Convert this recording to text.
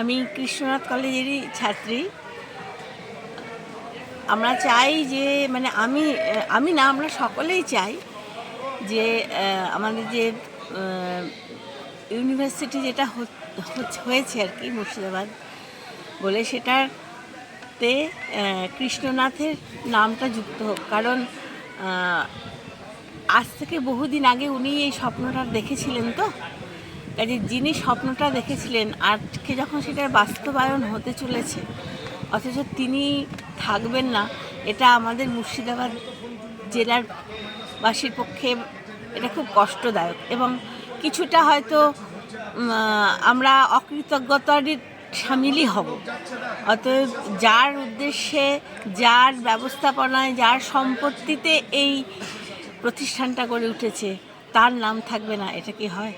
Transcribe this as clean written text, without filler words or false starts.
আমি কৃষ্ণনাথ কলেজেরই ছাত্রী। আমরা চাই যে মানে আমি না, আমরা সকলেই চাই যে আমাদের যে ইউনিভার্সিটি যেটা হয়েছে আর কি মুর্শিদাবাদ বলে, সেটাতে কৃষ্ণনাথের নামটা যুক্ত হোক। কারণ আজ থেকে বহুদিন আগে উনি এই স্বপ্নটা দেখেছিলেন, তো কাজে যিনি স্বপ্নটা দেখেছিলেন আজকে যখন সেটার বাস্তবায়ন হতে চলেছে, অথচ তিনি থাকবেন না, এটা আমাদের মুর্শিদাবাদ জেলার বাসীর পক্ষে এটা খুব কষ্টদায়ক এবং কিছুটা হয়তো আমরা অকৃতজ্ঞতার সামিলই হব। অতএব যার উদ্দেশ্যে, যার ব্যবস্থাপনায়, যার সম্পত্তিতে এই প্রতিষ্ঠানটা গড়ে উঠেছে, তার নাম থাকবে না, এটা কি হয়?